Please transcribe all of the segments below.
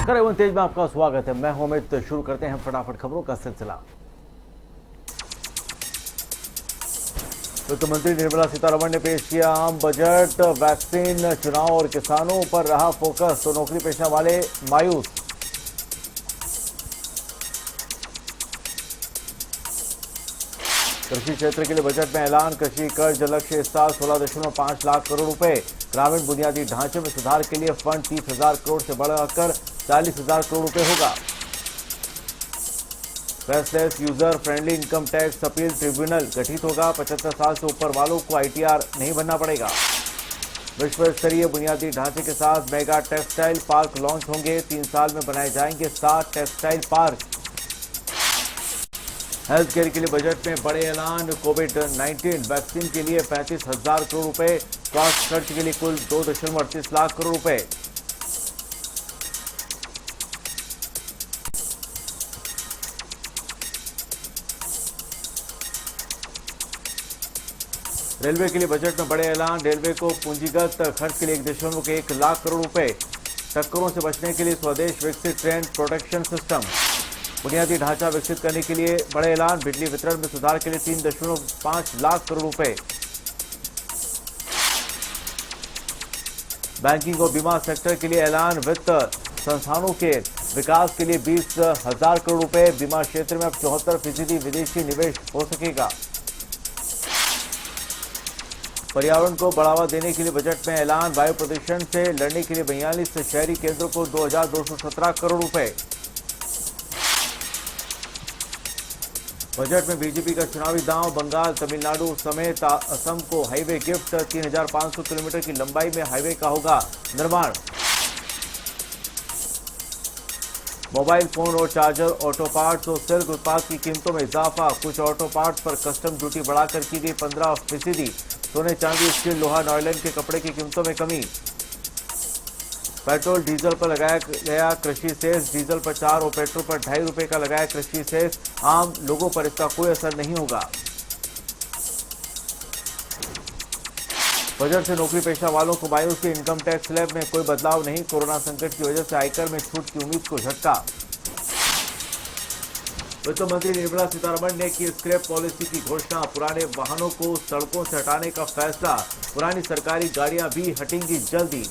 नमस्कार एवं तेज में आपका स्वागत है। मैं हूं अमित। शुरू करते हैं फटाफट खबरों का सिलसिला। वित्त मंत्री निर्मला सीतारमण ने पेश किया आम बजट। वैक्सीन, चुनाव और किसानों पर रहा फोकस, तो नौकरी पेशा वाले मायूस। कृषि क्षेत्र के लिए बजट में ऐलान। कृषि कर्ज लक्ष्य इस साल 16.5 लाख करोड़ रुपए। ग्रामीण बुनियादी ढांचे में सुधार के लिए फंड 30,000 करोड़ से बढ़ाकर 40,000 करोड़ रुपए होगा। Faceless user friendly income tax appeal tribunal गठित होगा। 75 साल से ऊपर वालों को आईटीआर नहीं बनना पड़ेगा। विश्व स्तरीय बुनियादी ढांचे के साथ मेगा टेक्सटाइल पार्क लॉन्च होंगे। 3 साल में बनाए जाएंगे 7 टेक्सटाइल पार्क। हेल्थ केयर के लिए बजट में बड़े ऐलान। कोविड-19 वैक्सीन के लिए 35,000 करोड़ रुपए। स्वास्थ्य खर्च के लिए कुल 2.38 लाख करोड़ रुपए। रेलवे के लिए बजट में बड़े ऐलान। रेलवे को पूंजीगत खर्च के लिए 1.1 लाख करोड़ रुपए। टक्करों से बचने के लिए स्वदेश विकसित ट्रेन प्रोटेक्शन सिस्टम। बुनियादी ढांचा विकसित करने के लिए बड़े ऐलान। बिजली वितरण में सुधार के लिए 3.5 लाख करोड़ रुपए। बैंकिंग और बीमा सेक्टर के लिए ऐलान। वित्त संस्थानों के विकास के लिए 20,000 करोड़ रुपए। बीमा क्षेत्र में अब 74% विदेशी निवेश हो सकेगा। पर्यावरण को बढ़ावा देने के लिए बजट में ऐलान। वायु प्रदूषण से लड़ने के लिए 42 शहरी केंद्रों को 2,217 करोड़ रुपए। बजट में बीजेपी का चुनावी दांव। बंगाल, तमिलनाडु समेत असम को हाईवे गिफ्ट। 3,500 किलोमीटर की लंबाई में हाईवे का होगा निर्माण। मोबाइल फोन और चार्जर, ऑटो पार्ट्स और सिल्क उत्पाद की कीमतों में इजाफा। कुछ ऑटो पार्ट्स पर कस्टम ड्यूटी बढ़ाकर की गई 15%। सोने, चांदी, स्टील, लोहा, नॉयलन के कपड़े की कीमतों में कमी। पेट्रोल डीजल पर लगाया गया कृषि सेस। डीजल पर 4 और पेट्रोल पर 2.5 रुपए का लगाया कृषि सेस। आम लोगों पर इसका कोई असर नहीं होगा। बजट से नौकरी पेशा वालों को मायूसी। इनकम टैक्स स्लैब में कोई बदलाव नहीं। कोरोना संकट की वजह से आयकर में छूट की उम्मीद को झटका। वित्त मंत्री निर्मला सीतारमण ने की स्क्रैप पॉलिसी की घोषणा। पुराने वाहनों को सड़कों से हटाने का फैसला। पुरानी सरकारी गाड़ियां भी हटेंगी जल्दी।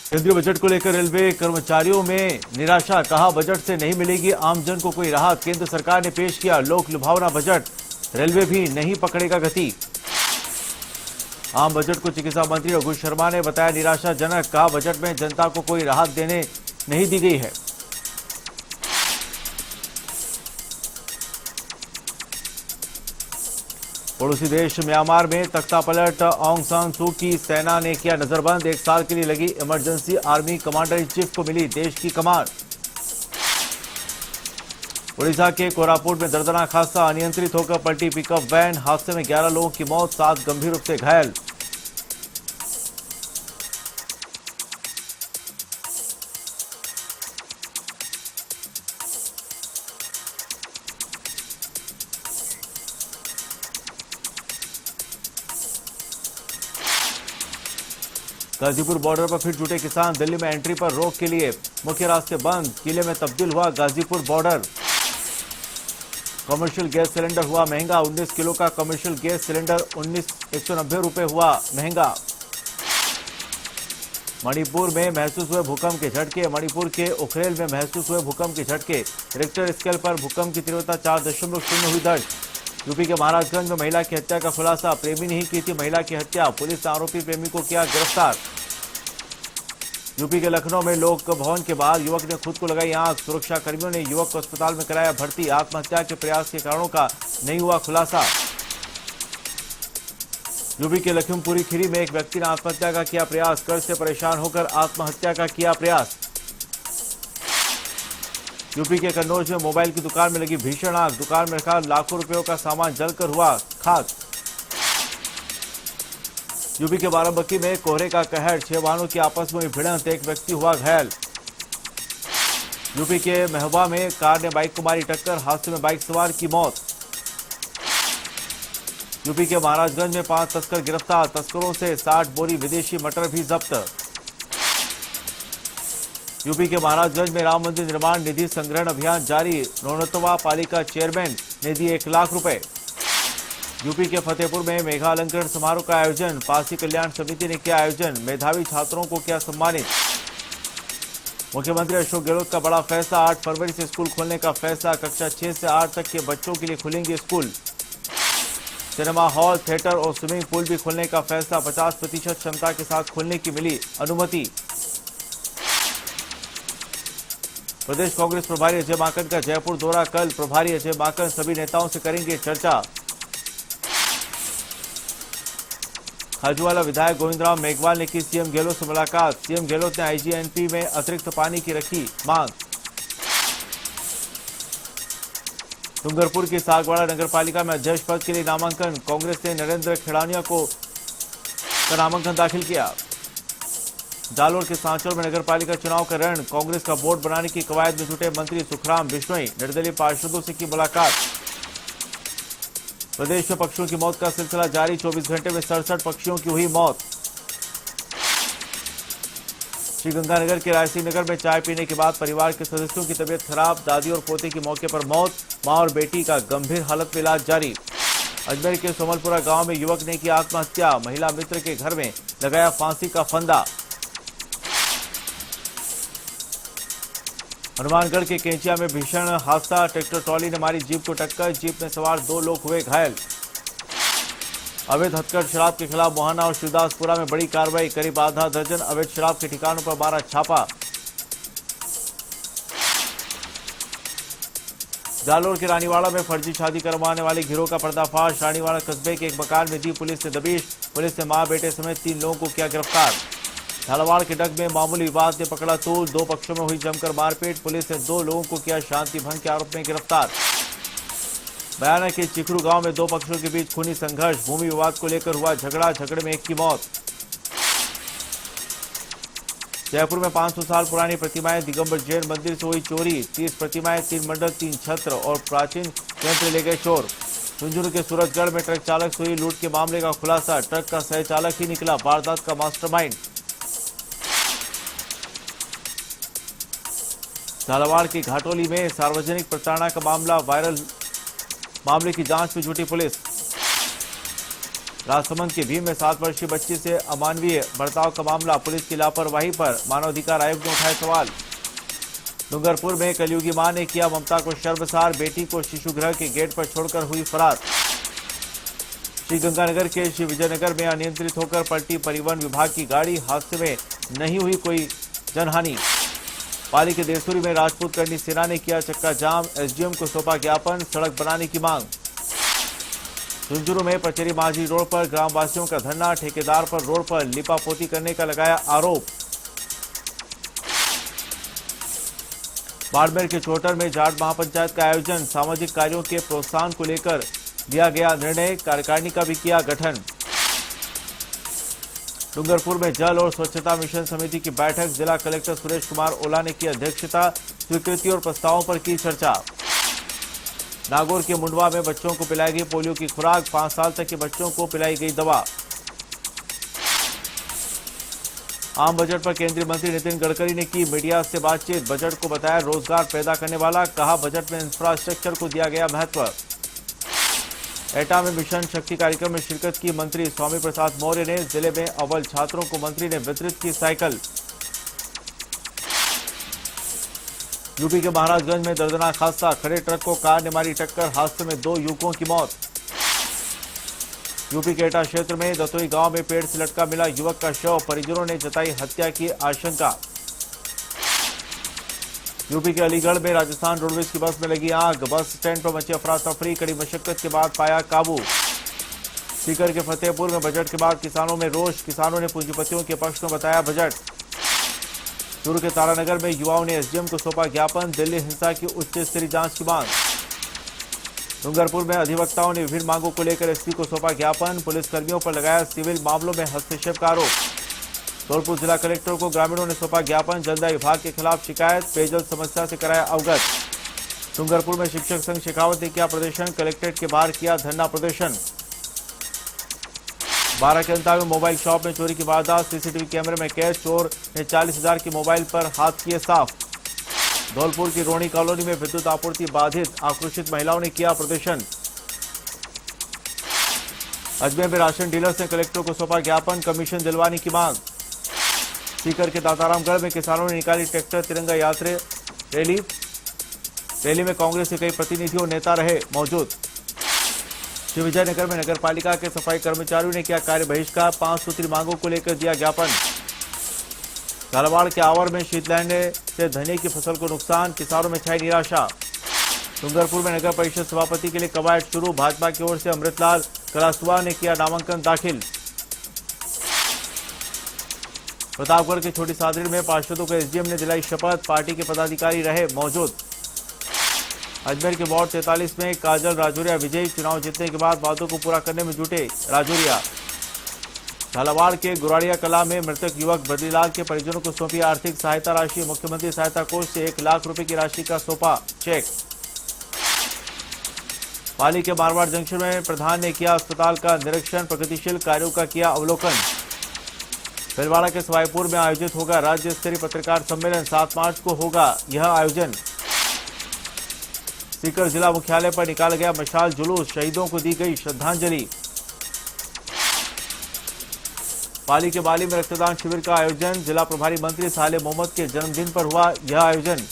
केंद्रीय बजट को लेकर रेलवे कर्मचारियों में निराशा। कहा बजट से नहीं मिलेगी आमजन को कोई राहत। केंद्र सरकार ने पेश किया लोक लुभावना बजट। रेलवे भी नहीं पकड़ेगा गति। आम बजट को चिकित्सा मंत्री रघु शर्मा ने बताया निराशाजनक। कहा बजट में जनता को कोई राहत देने नहीं दी गई है। पड़ोसी देश म्यांमार में तख्तापलट। ऑंग सान सू की सेना ने किया नजरबंद। 1 साल के लिए लगी emergency. Army commander in chief को मिली देश की कमान। उड़ीसा के कोरापुट में दर्दनाक हादसा। अनियंत्रित होकर पलटी पिकअप वैन। हादसे में 11 लोगों की मौत, 7 गंभीर रूप से घायल। गाजीपुर बॉर्डर पर फिर जुटे किसान। दिल्ली में एंट्री पर रोक के लिए मुख्य रास्ते बंद। किले में तब्दील हुआ Ghazipur border. Commercial gas cylinder हुआ महंगा। 19 किलो का कमर्शियल गैस सिलेंडर 190 रुपए हुआ महंगा। मणिपुर में महसूस हुए भूकंप के झटके। मणिपुर के उखरेल में महसूस हुए भूकंप के झटके। रिक्टर स्केल पर भूकंप की तीव्रता 4.0 हुई दर्ज। यूपी के महाराजगंज में महिला की हत्या का खुलासा। प्रेमी ने ही की थी महिला की हत्या। पुलिस ने आरोपी प्रेमी को किया गिरफ्तार। यूपी के लखनऊ में लोक भवन के बाहर युवक ने खुद को लगाई आग। सुरक्षा कर्मियों ने युवक को अस्पताल में कराया भर्ती। आत्महत्या के प्रयास के कारणों का नहीं हुआ खुलासा। यूपी के लखीमपुरी खीरी में एक व्यक्ति ने आत्महत्या का किया प्रयास। कर्ज से परेशान होकर आत्महत्या का किया प्रयास। यूपी के कन्नौज में मोबाइल की दुकान में लगी भीषण आग। दुकान में रखा लाखों रुपयों का सामान जलकर हुआ खाक। यूपी के बाराबंकी में कोहरे का कहर। 6 वाहनों की आपस में भिड़ंत। एक व्यक्ति हुआ घायल। यूपी के महोबा में कार ने बाइक को मारी टक्कर। हादसे में बाइक सवार की मौत। यूपी के महाराजगंज में 5 तस्कर गिरफ्तार। तस्करों से 60 बोरी विदेशी मटर भी जब्त। यूपी के महाराजगंज में राम मंदिर निर्माण निधि संग्रहण अभियान जारी। 99वां पालिका चेयरमैन ने दिए 1 लाख रुपए। यूपी के फतेहपुर में मेघालंकरण समारोह का आयोजन। पासी कल्याण समिति ने किया आयोजन। मेधावी छात्रों को किया सम्मानित। मुख्यमंत्री अशोक गहलोत का बड़ा फैसला। 8 फरवरी से स्कूल खोलने का फैसला। कक्षा 6 से 8 तक के बच्चों के लिए खुलेंगे स्कूल। सिनेमा हॉल, थिएटर और स्विमिंग पूल भी खोलने का फैसला। 50% क्षमता के साथ खोलने की मिली अनुमति। प्रदेश कांग्रेस प्रभारी अजय माकन का जयपुर दौरा कल। प्रभारी अजय माकन सभी नेताओं से करेंगे चर्चा। खाजूवाला विधायक गोविंदराव मेघवाल ने की सीएम गहलोत से मुलाकात। सीएम गहलोत ने आईजीएनपी में अतिरिक्त पानी की रखी मांग। डूंगरपुर की सागवाड़ा नगरपालिका में अध्यक्ष पद के लिए नामांकन। कांग्रेस ने नरेंद्र खेड़ानिया का नामांकन दाखिल किया। जालोर के सांचौर में नगरपालिका चुनाव का रण। कांग्रेस का बोर्ड बनाने की कवायद में जुटे मंत्री सुखराम बिश्नोई। निर्दलीय पार्षदों से की मुलाकात। प्रदेश में पक्षियों की मौत का सिलसिला जारी। 24 घंटे में 67 पक्षियों की हुई मौत। श्रीगंगानगर के रायसिंह नगर में चाय पीने के बाद परिवार के सदस्यों की तबीयत खराब। दादी और पोते की मौके पर मौत। मां और बेटी का गंभीर हालत में इलाज जारी। अजमेर के सोमलपुरा गांव में युवक ने की आत्महत्या। महिला मित्र के घर में लगाया फांसी का फंदा। हनुमानगढ़ के केंचिया में भीषण हादसा। ट्रैक्टर ट्रॉली ने मारी जीप को टक्कर। जीप में सवार 2 लोग हुए घायल। अवैध हथकढ़ शराब के खिलाफ मोहाना और शिवदासपुरा में बड़ी कार्रवाई। करीब आधा दर्जन अवैध शराब के ठिकानों पर मारा छापा। जालोर के रानीवाड़ा में फर्जी शादी करवाने वाले गिरोह का पर्दाफाश। रानीवाड़ा कस्बे के एक मकान में दी पुलिस ने दबिश। पुलिस ने मां बेटे समेत 3 लोगों को किया गिरफ्तार। झालावाड़ के डग में मामूली विवाद ने पकड़ा तूल। 2 पक्षों में हुई जमकर मारपीट। पुलिस ने 2 लोगों को किया शांति भंग के आरोप में गिरफ्तार। बयाना के चिखरू गांव में 2 पक्षों के बीच खूनी संघर्ष। भूमि विवाद को लेकर हुआ झगड़ा। झगड़े में एक की मौत। जयपुर में 500 साल पुरानी प्रतिमाएं दिगंबर जैन मंदिर से हुई चोरी। 30 प्रतिमाएं, 3 मंडल, 3 छत्र और प्राचीन यंत्र ले गए चोर। झुंझुनू के सूरजगढ़ में ट्रक चालक से हुई लूट के मामले का खुलासा। ट्रक का सह चालक ही निकला वारदात का मास्टरमाइंड। झालावाड़ की घाटोली में सार्वजनिक प्रताड़ना का मामला वायरल। मामले की जांच में जुटी पुलिस। राजसमंद के भीम में 7 वर्षीय बच्ची से अमानवीय बर्ताव का मामला। पुलिस की लापरवाही पर मानवाधिकार आयोग ने उठाए सवाल। डूंगरपुर में कलयुगी मां ने किया ममता को शर्मसार। बेटी को शिशुगृह के गेट पर छोड़कर हुई फरार। श्रीगंगानगर के श्री विजयनगर में अनियंत्रित होकर पलटी परिवहन विभाग की गाड़ी। हादसे में नहीं हुई कोई जनहानि। पाली के देसूरी में राजपूत करनी सेना ने किया चक्का जाम। एसडीएम को सौंपा ज्ञापन। सड़क बनाने की मांग। झुंझुनू में पचेरी माझी रोड पर ग्रामवासियों का धरना। ठेकेदार पर रोड पर लिपापोती करने का लगाया आरोप। बाड़मेर के चोटर में जाट महापंचायत का आयोजन। सामाजिक कार्यों के प्रोत्साहन को लेकर दिया गया निर्णय। कार्यकारिणी का भी किया गठन। डूंगरपुर में जल और स्वच्छता मिशन समिति की बैठक। जिला कलेक्टर सुरेश कुमार ओला ने की अध्यक्षता। स्वीकृति और प्रस्तावों पर की चर्चा। नागौर के मुंडवा में बच्चों को पिलाई गई पोलियो की खुराक। 5 साल तक के बच्चों को पिलाई गई दवा। आम बजट पर केंद्रीय मंत्री नितिन गडकरी ने की मीडिया से बातचीत। बजट को बताया रोजगार पैदा करने वाला। कहा बजट में इंफ्रास्ट्रक्चर को दिया गया महत्व। एटा में मिशन शक्ति कार्यक्रम में शिरकत की मंत्री स्वामी प्रसाद मौर्य ने। जिले में अव्वल छात्रों को मंत्री ने वितरित की साइकिल। यूपी के महाराजगंज में दर्दनाक हादसा, खड़े ट्रक को कार ने मारी टक्कर, हादसे में 2 युवकों की मौत। यूपी के एटा क्षेत्र में दतोई गांव में पेड़ से लटका मिला युवक का शव, परिजनों ने जताई हत्या की आशंका। यूपी के अलीगढ़ में राजस्थान रोडवेज की बस में लगी आग, बस स्टैंड पर मची अफरा तफरी, कड़ी मशक्कत के बाद पाया काबू। सीकर के फतेहपुर में बजट के बाद किसानों में रोष, किसानों ने पूंजीपतियों के पक्ष में बताया बजट। चूरू के तारानगर में युवाओं ने एसडीएम को सौंपा ज्ञापन, दिल्ली हिंसा की उच्च स्तरीय जांच की मांग। डूंगरपुर में अधिवक्ताओं ने विभिन्न मांगों को लेकर एसपी को सौंपा ज्ञापन, पुलिसकर्मियों पर लगाया सिविल मामलों में हस्तक्षेप का आरोप। धौलपुर जिला कलेक्टर को ग्रामीणों ने सौंपा ज्ञापन, जलदाय विभाग के खिलाफ शिकायत, पेयजल समस्या से कराया अवगत। डूंगरपुर में शिक्षक संघ शेखावत ने किया प्रदर्शन, कलेक्ट्रेट के बाहर किया धरना प्रदर्शन। 12 के अंताव में मोबाइल शॉप में चोरी की वारदात, सीसीटीवी कैमरे में कैद, चोर ने 40,000 की मोबाइल पर हाथ किए साफ। धौलपुर की रोणी कॉलोनी में विद्युत आपूर्ति बाधित, आक्रोशित महिलाओं ने किया प्रदर्शन। अजमेर में राशन डीलर्स ने कलेक्टर को सौंपा ज्ञापन, कमीशन दिलवाने की मांग। सीकर के दातारामगढ़ में किसानों ने निकाली ट्रैक्टर तिरंगा यात्रा रैली में कांग्रेस के कई प्रतिनिधियों और नेता रहे मौजूद। श्रीविजयनगर में नगर पालिका के सफाई कर्मचारियों ने किया कार्य बहिष्कार, 5 सूत्री मांगों को लेकर दिया ज्ञापन। झालावाड़ के आवर में शीतलहर से धनिया की फसल को नुकसान, किसानों में छाई निराशा। डूंगरपुर में नगर परिषद सभापति के लिए कवायद शुरू, भाजपा की ओर से अमृतलाल कलासुआ ने किया नामांकन दाखिल। प्रतापगढ़ के छोटी सादरी में पार्षदों को एसडीएम ने दिलाई शपथ, पार्टी के पदाधिकारी रहे मौजूद। अजमेर के वार्ड 43 में काजल राजौरिया विजयी, चुनाव जीतने के बाद वादों को पूरा करने में जुटे राजौरिया। झालावाड़ के गुराड़िया कला में मृतक युवक बद्रीलाल के परिजनों को सौंपी आर्थिक सहायता राशि, मुख्यमंत्री सहायता कोष से 1 लाख रुपए की राशि का सौंपा चेक। पाली के मारवाड़ जंक्शन में प्रधान ने किया अस्पताल का निरीक्षण, प्रगतिशील कार्यों का किया अवलोकन। भीलवाड़ा के सवाईपुर में आयोजित होगा राज्य स्तरीय पत्रकार सम्मेलन, 7 मार्च को होगा यह आयोजन। सीकर जिला मुख्यालय पर निकाला गया मशाल जुलूस, शहीदों को दी गई श्रद्धांजलि। पाली के बाली में रक्तदान शिविर का आयोजन, जिला प्रभारी मंत्री साले मोहम्मद के जन्मदिन पर हुआ यह आयोजन।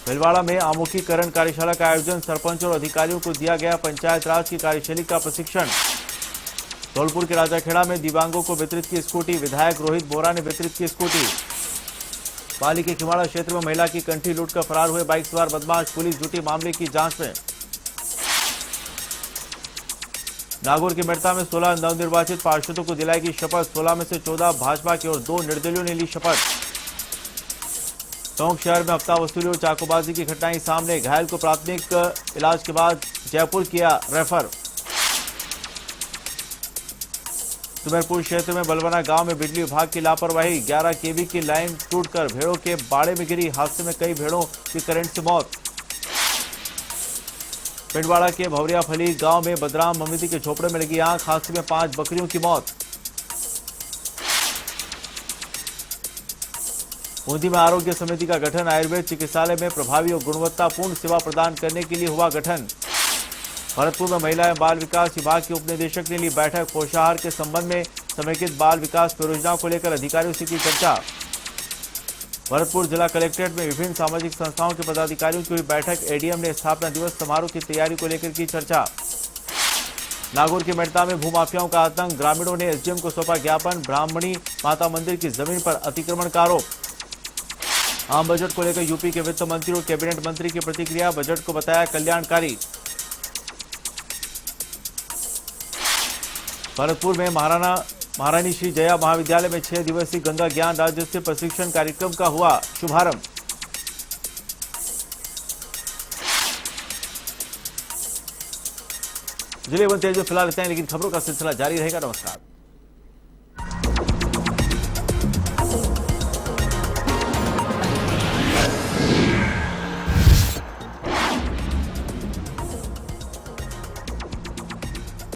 भीलवाड़ा में आमुखीकरण कार्यशाला का आयोजन, सरपंच और अधिकारियों को दिया गया पंचायत राज की कार्यशैली का प्रशिक्षण। धौलपुर के राजाखेड़ा में दिव्यांगों को वितरित की स्कूटी, विधायक रोहित बोरा ने वितरित की स्कूटी। पाली के खिमाड़ा क्षेत्र में महिला की कंठी लूटकर फरार हुए बाइक सवार बदमाश, पुलिस जुटी मामले की जांच में। नागौर के मेड़ता में 16 नवनिर्वाचित पार्षदों को दिलाएगी शपथ, 16 में से 14 भाजपा की और 2 निर्दलीयों ने ली शपथ। टोंक शहर में हफ्ता वसूली और चाकूबाजी की घटनाएं सामने, घायल को प्राथमिक इलाज के बाद जयपुर किया रेफर। सुमेरपुर क्षेत्र में बलवना गांव में बिजली विभाग की लापरवाही, 11 केवी की लाइन टूटकर भेड़ों के बाड़े में गिरी, हादसे में कई भेड़ों की करंट से मौत। पिंडवाड़ा के भवरियाफली गांव में बदराम ममिती के झोपड़े में लगी आग, हादसे में 5 बकरियों की मौत। बूंदी में आरोग्य समिति का गठन, आयुर्वेद चिकित्सालय में प्रभावी और गुणवत्तापूर्ण सेवा प्रदान करने के लिए हुआ गठन। भरतपुर में महिला एवं बाल विकास विभाग के उपनिदेशक ने ली बैठक, पोषाहार के संबंध में समेकित बाल विकास परियोजनाओं को लेकर अधिकारियों से की चर्चा। भरतपुर जिला कलेक्ट्रेट में विभिन्न सामाजिक संस्थाओं के पदाधिकारियों की हुई बैठक, एडीएम ने स्थापना दिवस समारोह की तैयारी को लेकर की चर्चा। नागौर के मेड़ता में भूमाफियाओं का आतंक, ग्रामीणों ने एसडीएम को सौंपा ज्ञापन, ब्राह्मणी माता मंदिर की जमीन पर अतिक्रमण का आरोप। आम बजट को लेकर यूपी के वित्त मंत्री और कैबिनेट मंत्री की प्रतिक्रिया, बजट को बताया कल्याणकारी। भरतपुर में महारानी श्री जया महाविद्यालय में 6 दिवसीय गंगा ज्ञान राज्य स्तरीय प्रशिक्षण कार्यक्रम का हुआ शुभारंभ। जिले वन तेज में फिलहाल इतना ही, लेकिन खबरों का सिलसिला जारी रहेगा। नमस्कार।